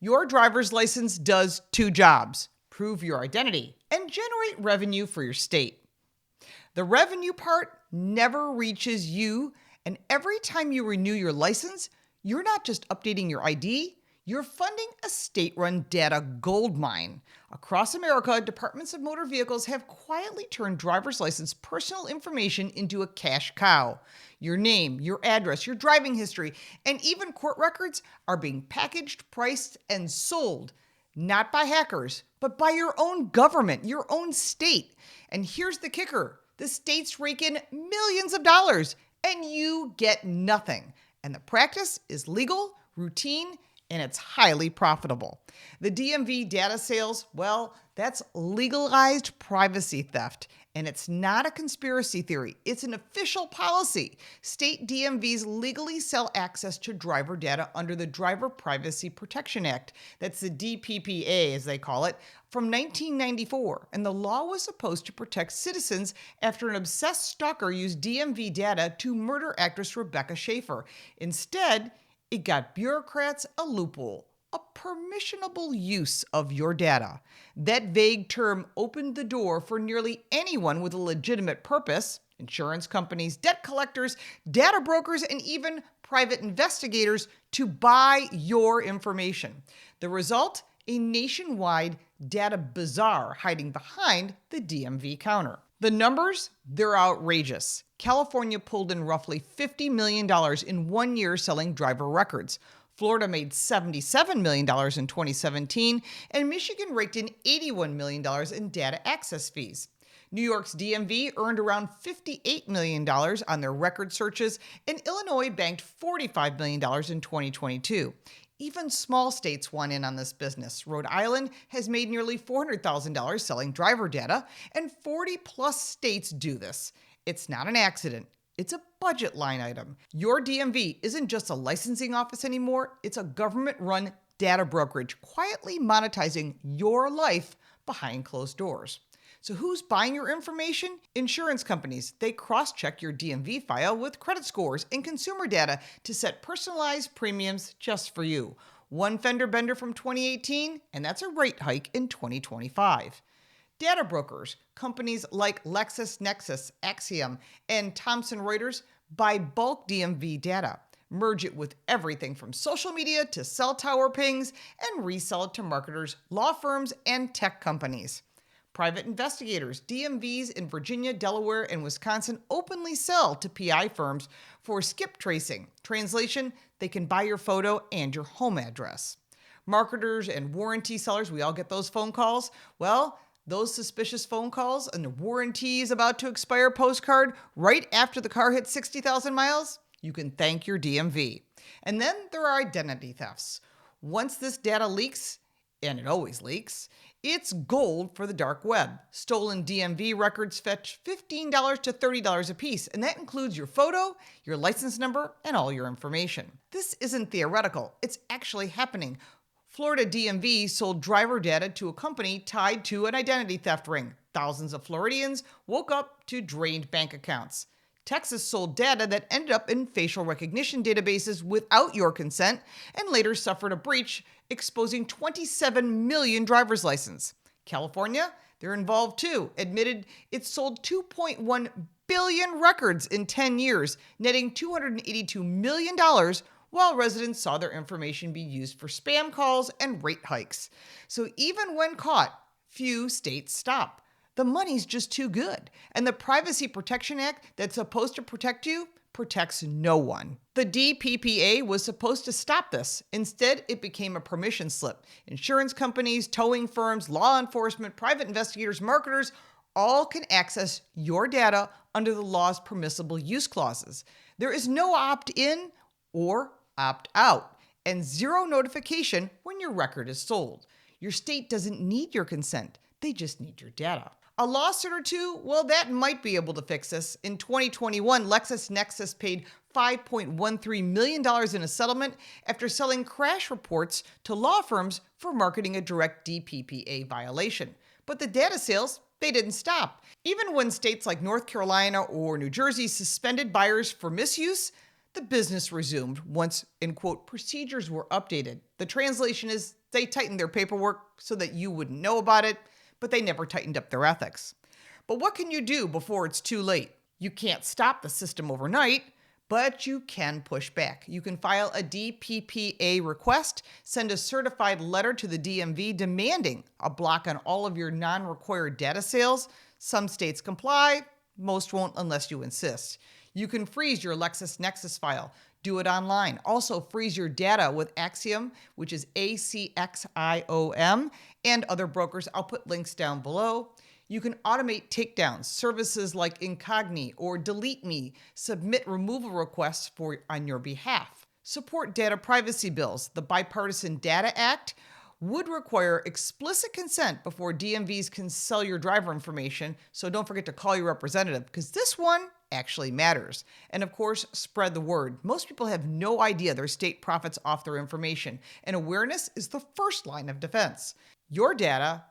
Your driver's license does two jobs: prove your identity and generate revenue for your state. The revenue part never reaches you, and every time you renew your license, you're not just updating your ID, you're funding a state-run data goldmine. Across America, departments of motor vehicles have quietly turned driver's license personal information into a cash cow. Your name, your address, your driving history, and even court records are being packaged, priced, and sold, not by hackers, but by your own government, your own state. And here's the kicker: the states rake in millions of dollars, and you get nothing. And the practice is legal, routine, and it's highly profitable. The DMV data sales, well, that's legalized privacy theft. And it's not a conspiracy theory. It's an official policy. State DMVs legally sell access to driver data under the Driver Privacy Protection Act. That's the DPPA, as they call it, from 1994. And the law was supposed to protect citizens after an obsessed stalker used DMV data to murder actress Rebecca Schaefer. Instead, it got bureaucrats a loophole, a permissionable use of your data. That vague term opened the door for nearly anyone with a legitimate purpose: insurance companies, debt collectors, data brokers, and even private investigators to buy your information. The result? A nationwide data bazaar hiding behind the DMV counter. The numbers, they're outrageous. California pulled in roughly $50 million in 1 year selling driver records. Florida made $77 million in 2017, and Michigan raked in $81 million in data access fees. New York's DMV earned around $58 million on their record searches, and Illinois banked $45 million in 2022. Even small states want in on this business. Rhode Island has made nearly $400,000 selling driver data, and 40-plus states do this. It's not an accident. It's a budget line item. Your DMV isn't just a licensing office anymore. It's a government-run data brokerage quietly monetizing your life behind closed doors. So who's buying your information? Insurance companies. They cross-check your DMV file with credit scores and consumer data to set personalized premiums just for you. One fender bender from 2018, and that's a rate hike in 2025. Data brokers, companies like LexisNexis, Axiom, and Thomson Reuters buy bulk DMV data, merge it with everything from social media to cell tower pings, and resell it to marketers, law firms, and tech companies. Private investigators, DMVs in Virginia, Delaware, and Wisconsin openly sell to PI firms for skip tracing. Translation: they can buy your photo and your home address. Marketers and warranty sellers, we all get those phone calls. Well, those suspicious phone calls and the warranty is about to expire postcard right after the car hits 60,000 miles, you can thank your DMV. And then there are identity thefts. Once this data leaks, and it always leaks, it's gold for the dark web. Stolen DMV records fetch $15 to $30 a piece, and that includes your photo, your license number, and all your information. This isn't theoretical. It's actually happening. Florida DMV sold driver data to a company tied to an identity theft ring. Thousands of Floridians woke up to drained bank accounts. Texas sold data that ended up in facial recognition databases without your consent and later suffered a breach, exposing 27 million driver's licenses. California, they're involved too, admitted it sold 2.1 billion records in 10 years, netting $282 million, while residents saw their information be used for spam calls and rate hikes. So even when caught, few states stop. The money's just too good. And the Privacy Protection Act that's supposed to protect you protects no one. The DPPA was supposed to stop this. Instead, it became a permission slip. Insurance companies, towing firms, law enforcement, private investigators, marketers, all can access your data under the law's permissible use clauses. There is no opt-in or opt-out, and zero notification when your record is sold. Your state doesn't need your consent. They just need your data. A lawsuit or two, well, that might be able to fix this. In 2021, LexisNexis paid $5.13 million in a settlement after selling crash reports to law firms for marketing a direct DPPA violation. But the data sales, they didn't stop. Even when states like North Carolina or New Jersey suspended buyers for misuse, the business resumed once, in quote, procedures were updated. The translation is They tightened their paperwork so that you wouldn't know about it, but they never tightened up their ethics. But what can you do before it's too late? You can't stop the system overnight, but you can push back. You can file a DPPA request, send a certified letter to the DMV demanding a block on all of your non-required data sales. Some states comply, most won't unless you insist. You can freeze your LexisNexis file. Do it online. Also, freeze your data with Axiom, which is ACXIOM, and other brokers. I'll put links down below. You can automate takedowns. Services like Incogni or Delete Me submit removal requests on your behalf. Support data privacy bills. The Bipartisan Data Act would require explicit consent before DMVs can sell your driver information, so don't forget to call your representative, because this one actually matters. And of course, spread the word. Most people have no idea their state profits off their information, and awareness is the first line of defense. Your data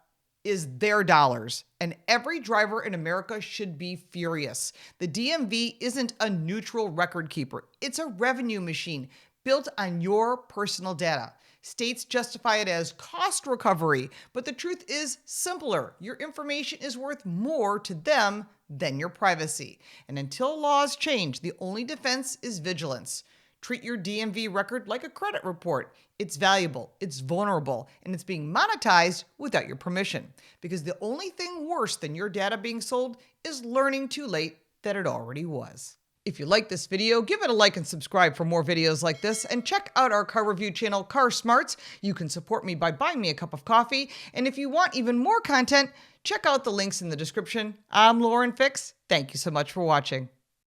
is their dollars, and every driver in America should be furious. The DMV isn't a neutral record keeper. It's a revenue machine built on your personal data. States justify it as cost recovery, but the truth is simpler. Your information is worth more to them than your privacy. And until laws change, the only defense is vigilance. Treat your DMV record like a credit report. It's valuable, it's vulnerable, and it's being monetized without your permission. Because the only thing worse than your data being sold is learning too late that it already was. If you like this video, give it a like and subscribe for more videos like this, and check out our car review channel, Car Smarts. You can support me by buying me a cup of coffee, and if you want even more content, check out the links in the description. I'm Lauren Fix. Thank you so much for watching.